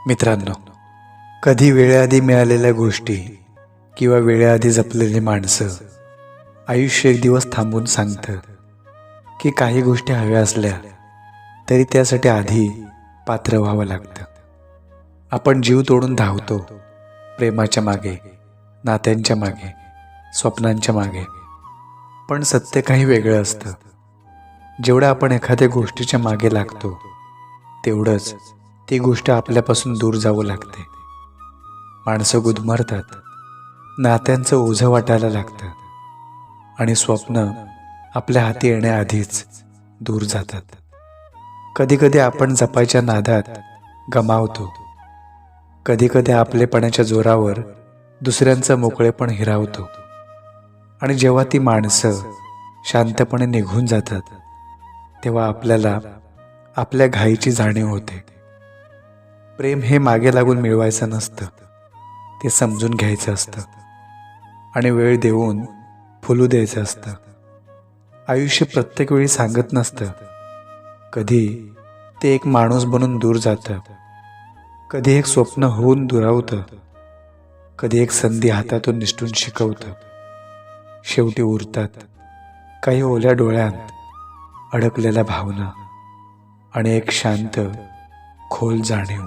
मित्रांनो, कधी वेळेआधी मिळालेल्या गोष्टी किंवा वेळेआधी जपलेली माणसं आयुष्य एक दिवस थांबून सांगतं की काही गोष्टी हव्या असल्या तरी त्यासाठी आधी पात्र व्हावं लागतं. आपण जीव तोडून धावतो प्रेमाच्या मागे, नात्यांच्या मागे, स्वप्नांच्या मागे. पण सत्य काही वेगळं असतं. जेवढं आपण एखाद्या गोष्टीच्या मागे लागतो तेवढंच ती गोष्ट आपल्यापासून दूर जावं लागते. माणसं गुदमरतात, नात्यांचं ओझं वाटायला लागतं आणि स्वप्न आपल्या हाती येण्याआधीच दूर जातात. कधीकधी आपण जपायच्या नादात गमावतो, कधीकधी आपलेपणाच्या जोरावर दुसऱ्यांचं मोकळेपण हिरावतो. आणि जेव्हा ती माणसं शांतपणे निघून जातात तेव्हा आपल्याला आपल्या घाईची जाणीव होते. प्रेम हे मागे लागून मिळवायचं नसतं, ते समजून घ्यायचं असतं आणि वेळ देऊन फुलू द्यायचं असतं. आयुष्य प्रत्येक वेळी सांगत नसतं. कधी ते एक माणूस बनून दूर जातं, कधी एक स्वप्न होऊन दुरावतं, कधी एक संधी हातातून निसटून शिकवतं. शेवटी उरतात काही ओल्या डोळ्यांत अडकलेल्या भावना आणि एक शांत खोल जाणीव.